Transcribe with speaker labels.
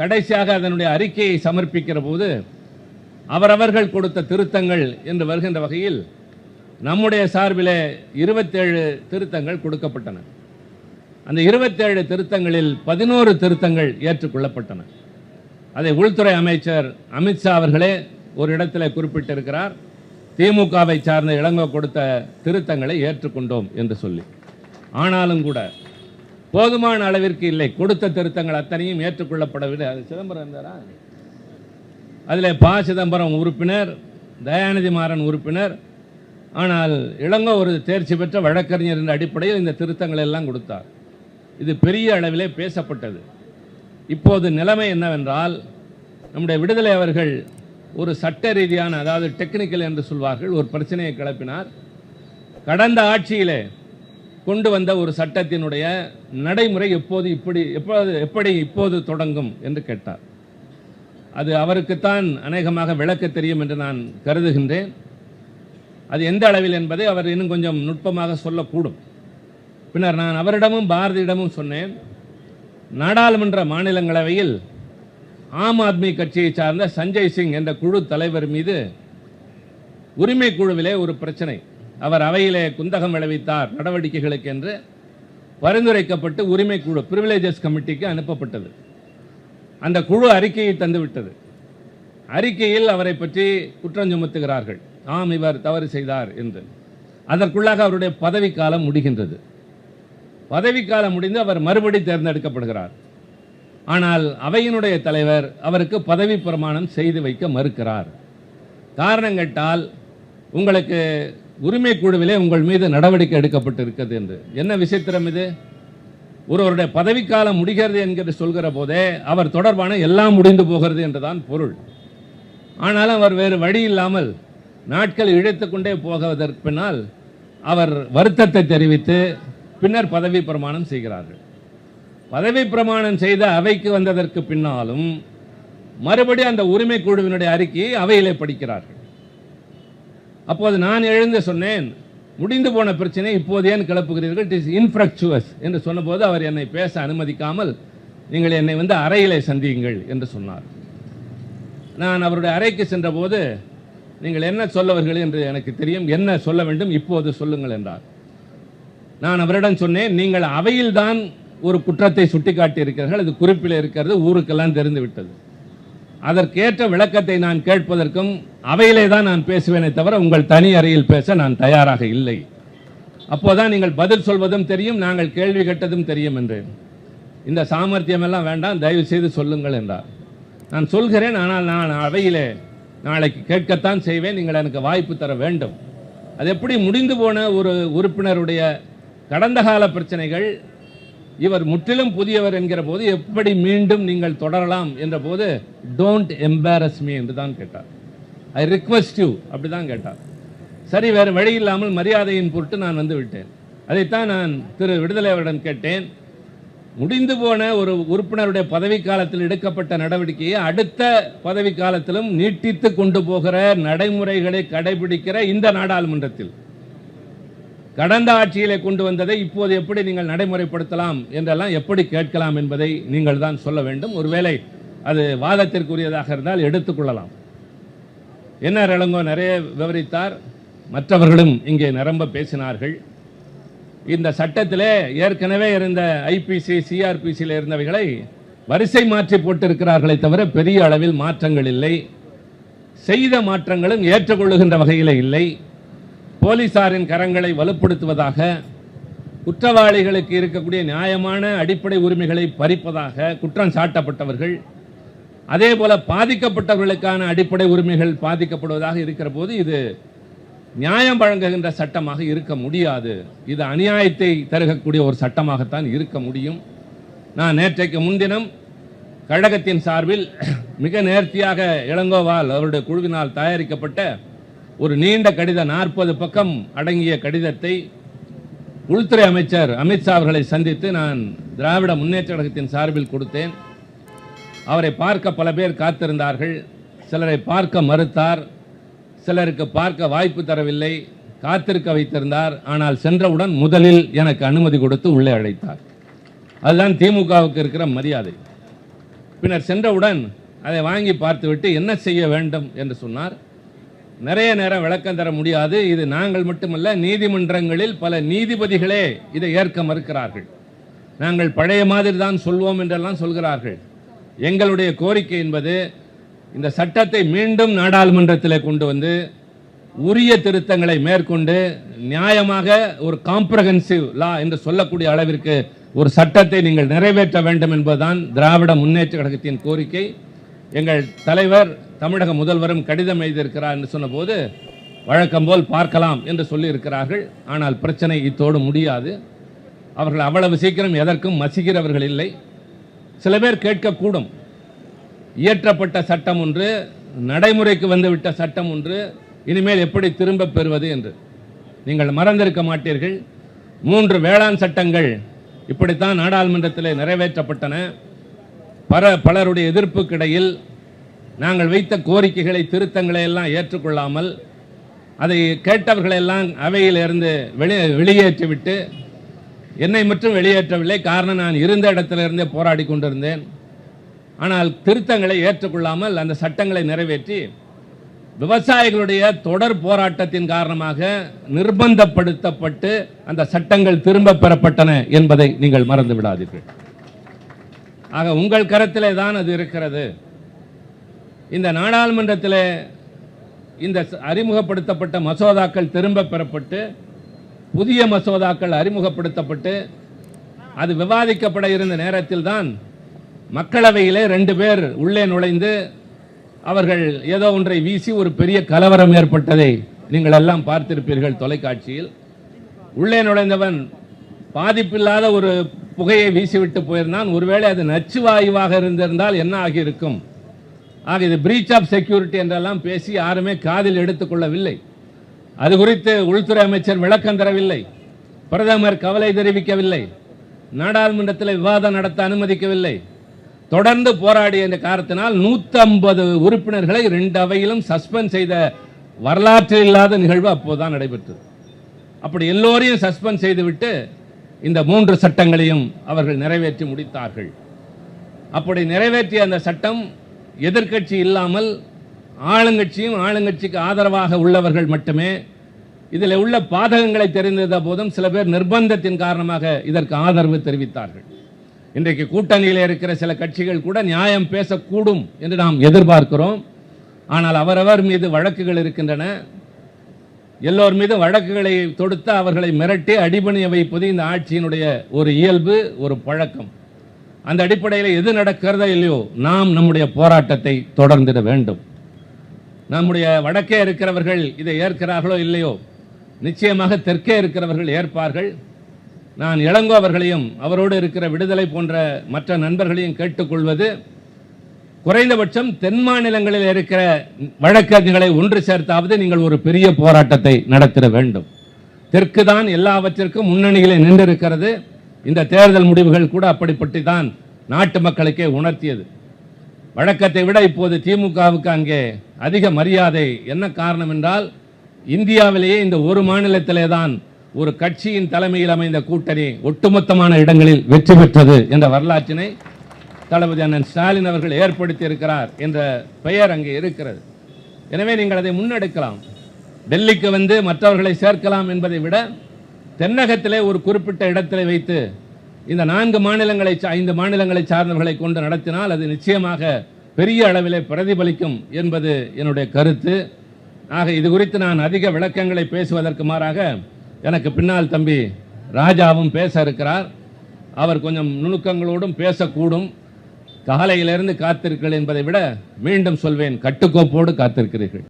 Speaker 1: கடைசியாக அதனுடைய அறிக்கையை சமர்ப்பிக்கிற போது அவரவர்கள் கொடுத்த திருத்தங்கள் என்று வருகின்ற வகையில் நம்முடைய சார்பிலே 27 திருத்தங்கள் கொடுக்கப்பட்டன. அந்த 27 திருத்தங்களில் 11 திருத்தங்கள் ஏற்றுக்கொள்ளப்பட்டன. அதை உள்துறை அமைச்சர் அமித்ஷா அவர்களே ஒரு இடத்தில் குறிப்பிட்டிருக்கிறார். திமுகவை சார்ந்த இளங்கோ கொடுத்த திருத்தங்களை ஏற்றுக்கொண்டோம் என்று சொல்லி. ஆனாலும் கூட போதுமான அளவிற்கு இல்லை. கொடுத்த திருத்தங்கள் அத்தனையும் ஏற்றுக்கொள்ளப்படவில்லை. அது சிதம்பரம் இருந்தாரா? அதில் ப. சிதம்பரம் உறுப்பினர், தயாநிதி மாறன் உறுப்பினர். ஆனால் இளங்கோ ஒரு தேர்ச்சி பெற்ற வழக்கறிஞர் என்ற அடிப்படையில் இந்த திருத்தங்கள் எல்லாம் கொடுத்தார். இது பெரிய அளவிலே பேசப்பட்டது. இப்போது நிலைமை என்னவென்றால், நம்முடைய விடுதலை அவர்கள் ஒரு சட்ட ரீதியான, அதாவது டெக்னிக்கல் என்று சொல்வார்கள், ஒரு பிரச்சனையை கிளப்பினார். கடந்த ஆட்சியிலே கொண்டு வந்த ஒரு சட்டத்தினுடைய நடைமுறை எப்படி இப்போது தொடங்கும் என்று கேட்டார். அது அவருக்குத்தான் அநேகமாக விளக்க தெரியும் என்று நான் கருதுகின்றேன். அது எந்த அளவில் என்பதை அவர் இன்னும் கொஞ்சம் நுட்பமாக சொல்லக்கூடும். பின்னர் நான் அவரிடமும் பாரதியிடமும் சொன்னேன், நாடாளுமன்ற மாநிலங்களவையில் ஆம் ஆத்மி கட்சியை சார்ந்த சஞ்சய் சிங் என்ற குழு தலைவர் மீது உரிமை குழுவிலே ஒரு பிரச்சனை, அவர் அவையிலே குந்தகம் விளைவித்தார் நடவடிக்கைகளுக்கு என்று பரிந்துரைக்கப்பட்டு உரிமை குழு பிரிவிலேஜஸ் கமிட்டிக்கு அனுப்பப்பட்டது. அந்த குழு அறிக்கையை தந்துவிட்டது. அறிக்கையில் அவரை பற்றி குற்றம் சுமத்துகிறார்கள், ஆம் இவர் தவறு செய்தார் என்று. அதற்குள்ளாக அவருடைய பதவிக்காலம் முடிகின்றது. பதவிக்காலம் முடிந்து அவர் மறுபடி தேர்ந்தெடுக்கப்படுகிறார். ஆனால் அவையினுடைய தலைவர் அவருக்கு பதவி பிரமாணம் செய்து வைக்க மறுக்கிறார். காரணம் கேட்டால், உங்களுக்கு உரிமை குழுவிலே உங்கள் மீது நடவடிக்கை எடுக்கப்பட்டு இருக்கிறது என்று. என்ன விசித்திரம் இது? ஒருவருடைய பதவிக்காலம் முடிகிறது என்கிற சொல்கிற போதே அவர் தொடர்பான எல்லாம் முடிந்து போகிறது என்றுதான் பொருள். ஆனாலும் அவர் வேறு வழி இல்லாமல் நாட்கள் இழுத்துக் கொண்டே போவதற்கு பின்னால் அவர் வருத்தத்தை தெரிவித்து பின்னர் பதவி பிரமாணம் செய்கிறார்கள். பதவி பிரமாணம் செய்த அவைக்கு வந்ததற்கு பின்னாலும் மறுபடியும் அந்த உரிமை குழுவினுடைய அறிக்கையை அவையிலே படிக்கிறார்கள். அப்போது நான் எழுந்து சொன்னேன், முடிந்து போன பிரச்சனை இப்போது ஏன் கிளப்புகிறீர்கள், இட் இஸ் இன்ஃப்ரக்சுவஸ் என்று சொன்னபோது அவர் என்னை பேச அனுமதிக்காமல், நீங்கள் என்னை அறையிலே சந்தியுங்கள் என்று சொன்னார். நான் அவருடைய அறைக்கு சென்றபோது, நீங்கள் என்ன சொல்லவர்கள் என்று எனக்கு தெரியும், என்ன சொல்ல வேண்டும் இப்போது சொல்லுங்கள் என்றார். நான் அவரிடம் சொன்னேன், நீங்கள் அவையில் தான் ஒரு குற்றத்தை சுட்டிக்காட்டி இருக்கிறீர்கள், அது குறிப்பில் இருக்கிறது, ஊருக்கெல்லாம் தெரிந்து விட்டது. அதற்கேற்ற விளக்கத்தை நான் கேட்பதற்கும் அவையிலே தான் நான் பேசுவேனே தவிர உங்கள் தனி அறையில் பேச நான் தயாராக இல்லை. அப்போதான் நீங்கள் பதில் சொல்வதும் தெரியும், நாங்கள் கேள்வி கேட்டதும் தெரியும் என்றேன். இந்த சாமர்த்தியம் எல்லாம் வேண்டாம், தயவு செய்து சொல்லுங்கள் என்றார். நான் சொல்கிறேன், ஆனால் நான் அவையிலே நாளைக்கு கேட்கத்தான் செய்வேன், நீங்கள் எனக்கு வாய்ப்பு தர வேண்டும். அது எப்படி முடிந்து போன ஒரு உறுப்பினருடைய கடந்த கால பிரச்சனைகள், இவர் முற்றிலும் புதியவர் என்கிற போது எப்படி மீண்டும் நீங்கள் தொடரலாம் என்ற போது, டோன்ட் எம்பாரஸ் மீ என்று தான் கேட்டார். ஐ ரிக்வெஸ்ட் யூ அப்படிதான் கேட்டார். சரி, வேறு வழி இல்லாமல் மரியாதையின் பொருட்டு நான் வந்து விட்டேன். அதைத்தான் நான் திரு விடுதலை அவரிடம் கேட்டேன். முடிந்து போன ஒரு உறுப்பினருடைய பதவி காலத்தில் எடுக்கப்பட்ட நடவடிக்கையை அடுத்த பதவி காலத்திலும் நீட்டித்து கொண்டு போகிற நடைமுறைகளை கடைபிடிக்கிற இந்த நாடாளுமன்றத்தில் கடந்த ஆட்சியிலே கொண்டு வந்ததை இப்போது எப்படி நீங்கள் நடைமுறைப்படுத்தலாம் என்றெல்லாம் எப்படி கேட்கலாம் என்பதை நீங்கள் தான் சொல்ல வேண்டும். ஒருவேளை அது வாதத்திற்குரியதாக இருந்தால் எடுத்துக்கொள்ளலாம். என்ன இளங்கோ நிறைய விவரித்தார், மற்றவர்களும் இங்கே நிரம்ப பேசினார்கள். இந்த சட்டத்திலே ஏற்கனவே இருந்த ஐபிசி சிஆர்பிசியில் இருந்தவைகளை வரிசை மாற்றி போட்டிருக்கிறார்களே தவிர பெரிய அளவில் மாற்றங்கள் இல்லை. செய்த மாற்றங்களும் ஏற்றுக்கொள்ளுகின்ற வகையில் இல்லை. போலீசாரின் கரங்களை வலுப்படுத்துவதாக, குற்றவாளிகளுக்கு இருக்கக்கூடிய நியாயமான அடிப்படை உரிமைகளை பறிப்பதாக குற்றம் சாட்டப்பட்டவர்கள், அதே போல பாதிக்கப்பட்டவர்களுக்கான அடிப்படை உரிமைகள் பாதிக்கப்படுவதாக இருக்கிற போது இது நியாயம் வழங்குகின்ற சட்டமாக இருக்க முடியாது. இது அநியாயத்தை தருகக்கூடிய ஒரு சட்டமாகத்தான் இருக்க முடியும். நான் நேற்றைக்கு முன்தினம் கழகத்தின் சார்பில் மிக நேர்த்தியாக இளங்கோவால் அவருடைய குழுவினால் தயாரிக்கப்பட்ட ஒரு நீண்ட கடிதம், 40 பக்கம் அடங்கிய கடிதத்தை உள்துறை அமைச்சர் அமித்ஷா அவர்களை சந்தித்து நான் திராவிட முன்னேற்ற கழகத்தின் சார்பில் கொடுத்தேன். அவரை பார்க்க பல பேர் காத்திருந்தார்கள். சிலரை பார்க்க மறுத்தார், சிலருக்கு பார்க்க வாய்ப்பு தரவில்லை, காத்திருக்க வைத்திருந்தார். ஆனால் சென்றவுடன் முதலில் எனக்கு அனுமதி கொடுத்து உள்ளே அழைத்தார். அதுதான் திமுகவுக்கு இருக்கிற மரியாதை. பின்னர் சென்றவுடன் அதை வாங்கி பார்த்துவிட்டு என்ன செய்ய வேண்டும் என்று சொன்னார். நிறைய நேரம் விளக்கம் தர முடியாது, இது நாங்கள் மட்டுமல்ல, நீதிமன்றங்களில் பல நீதிபதிகளே இதை ஏற்க மறுக்கிறார்கள். நாங்கள் பழைய மாதிரி தான் சொல்வோம் என்றெல்லாம் சொல்கிறார்கள். எங்களுடைய கோரிக்கை என்பது இந்த சட்டத்தை மீண்டும் நாடாளுமன்றத்தில் கொண்டு வந்து உரிய திருத்தங்களை மேற்கொண்டு நியாயமாக ஒரு காம்ப்ரஹென்சிவ் லா என்று சொல்லக்கூடிய அளவிற்கு ஒரு சட்டத்தை நீங்கள் நிறைவேற்ற வேண்டும் என்பதுதான் திராவிட முன்னேற்ற கழகத்தின் கோரிக்கை. எங்கள் தலைவர் தமிழக முதல்வரும் கடிதம் எழுதியிருக்கிறார் என்று சொன்னபோது வழக்கம் போல் பார்க்கலாம் என்று சொல்லியிருக்கிறார்கள். ஆனால் பிரச்சனை இத்தோடு முடியாது. அவர்கள் அவ்வளவு சீக்கிரம் எதற்கும் மசிக்கிறவர்கள் இல்லை. சில பேர் கேட்கக்கூடும், இயற்றப்பட்ட சட்டம் ஒன்று, நடைமுறைக்கு வந்துவிட்ட சட்டம் ஒன்று, இனிமேல் எப்படி திரும்ப பெறுவது என்று. நீங்கள் மறந்திருக்க மாட்டீர்கள், 3 வேளாண் சட்டங்கள் இப்படித்தான் நாடாளுமன்றத்தில் நிறைவேற்றப்பட்டன. பலருடைய எதிர்ப்புக்கிடையில் நாங்கள் வைத்த கோரிக்கைகளை, திருத்தங்களை எல்லாம் ஏற்றுக்கொள்ளாமல் அதை கேட்டவர்களெல்லாம் அவையிலிருந்து வெளியேற்றிவிட்டு என்னை மட்டும் வெளியேற்றவில்லை. காரணம், நான் இருந்த இடத்திலிருந்தே போராடி கொண்டிருந்தேன். ஆனால் திருத்தங்களை ஏற்றுக்கொள்ளாமல் அந்த சட்டங்களை நிறைவேற்றி விவசாயிகளுடைய தொடர் போராட்டத்தின் காரணமாக நிர்பந்தப்படுத்தப்பட்டு அந்த சட்டங்கள் திரும்ப பெறப்பட்டன என்பதை நீங்கள் மறந்து விடாதீர்கள். ஆக உங்கள் கருத்திலே தான் அது இருக்கிறது. இந்த நாடாளுமன்றத்தில் இந்த அறிமுகப்படுத்தப்பட்ட மசோதாக்கள் திரும்ப பெறப்பட்டு புதிய மசோதாக்கள் அறிமுகப்படுத்தப்பட்டு அது விவாதிக்கப்பட இருந்த நேரத்தில் தான் மக்களவையிலே 2 பேர் உள்ளே நுழைந்து அவர்கள் ஏதோ ஒன்றை வீசி ஒரு பெரிய கலவரம் ஏற்பட்டதை நீங்கள் எல்லாம் பார்த்திருப்பீர்கள் தொலைக்காட்சியில். உள்ளே நுழைந்தவன் பாதிப்பில்லாத ஒரு புகையை வீசிவிட்டு போயிருந்தான். ஒருவேளை அது நச்சுவாயுவாக இருந்திருந்தால் என்ன ஆகியிருக்கும்? ஆக இது பிரீச் ஆஃப் செக்யூரிட்டி என்றெல்லாம் பேசி யாருமே காதில் எடுத்துக்கொள்ளவில்லை. அது குறித்து உள்துறை அமைச்சர் விளக்கம் தரவில்லை, பிரதமர் கவலை தெரிவிக்கவில்லை, நாடாளுமன்றத்தில் விவாதம் நடத்த அனுமதிக்கவில்லை. தொடர்ந்து போராடிய இந்த காரணத்தினால் 150 உறுப்பினர்களை 2 அவையிலும் சஸ்பெண்ட் செய்த வரலாற்றில் இல்லாத நிகழ்வு அப்போதுதான் நடைபெற்றது. அப்படி எல்லோரையும் சஸ்பெண்ட் செய்துவிட்டு இந்த 3 சட்டங்களையும் அவர்கள் நிறைவேற்றி முடித்தார்கள். அப்படி நிறைவேற்றிய அந்த சட்டம் எதிர்க்கட்சி இல்லாமல் ஆளுங்கட்சியும் ஆளுங்கட்சிக்கு ஆதரவாக உள்ளவர்கள் மட்டுமே இதில் உள்ள பாதகங்களை தெரிந்த போதும் சில பேர் நிர்பந்தத்தின் காரணமாக இதற்கு ஆதரவு தெரிவித்தார்கள். இன்றைக்கு கூட்டணியில் இருக்கிற சில கட்சிகள் கூட நியாயம் பேசக்கூடும் என்று நாம் எதிர்பார்க்கிறோம். ஆனால் அவரவர் மீது வழக்குகள் இருக்கின்றன. எல்லோர் மீது வழக்குகளை தொடுத்து அவர்களை மிரட்டி அடிபணிய வைப்பது இந்த ஆட்சியினுடைய ஒரு இயல்பு, ஒரு பழக்கம். அந்த அடிப்படையில் எது நடக்கிறதோ இல்லையோ நாம் நம்முடைய போராட்டத்தை தொடர்ந்திட வேண்டும். நம்முடைய வடக்கே இருக்கிறவர்கள் இதை ஏற்கிறார்களோ இல்லையோ, நிச்சயமாக தெற்கே இருக்கிறவர்கள் ஏற்பார்கள். நான் இளங்கோ அவர்களையும் அவரோடு இருக்கிற விடுதலை போன்ற மற்ற நண்பர்களையும் கேட்டுக்கொள்வது, குறைந்தபட்சம் தென் மாநிலங்களில் இருக்கிற வழக்கறிஞர்களை ஒன்று சேர்த்தாவது நீங்கள் ஒரு பெரிய போராட்டத்தை நடத்திட வேண்டும். தெற்கு தான் எல்லாவற்றிற்கும் முன்னணியிலே நின்றிருக்கிறது. இந்த தேர்தல் முடிவுகள் கூட அப்படிப்பட்டு தான் நாட்டு மக்களுக்கே உணர்த்தியது. வழக்கத்தை விட இப்போது திமுகவுக்கு அங்கே அதிக மரியாதை. என்ன காரணம் என்றால், இந்தியாவிலேயே இந்த ஒரு மாநிலத்திலே தான் ஒரு கட்சியின் தலைமையில் அமைந்த கூட்டணி ஒட்டுமொத்தமான இடங்களில் வெற்றி பெற்றது என்ற வரலாற்றினை தளபதி அண்ணன் ஸ்டாலின் அவர்கள் ஏற்படுத்தி இருக்கிறார் என்ற பெயர் அங்கே இருக்கிறது. எனவே நீங்கள் அதை முன்னெடுக்கலாம். டெல்லிக்கு வந்து மற்றவர்களை சேர்க்கலாம் என்பதை விட தென்னகத்திலே ஒரு குறிப்பிட்ட இடத்திலே வைத்து இந்த 4 மாநிலங்களை 5 மாநிலங்களை சார்ந்தவர்களை கொண்டு நடத்தினால் அது நிச்சயமாக பெரிய அளவிலே பிரதிபலிக்கும் என்பது என்னுடைய கருத்து. ஆக இது குறித்து நான் அதிக விளக்கங்களை பேசுவதற்கு மாறாக எனக்கு பின்னால் தம்பி ராஜாவும் பேச இருக்கிறார். அவர் கொஞ்சம் நுணுக்கங்களோடும் பேசக்கூடும். காலையிலிருந்து காத்திருக்கிறீர்கள் என்பதை விட மீண்டும் சொல்வேன், கட்டுக்கோப்போடு காத்திருக்கிறீர்கள்.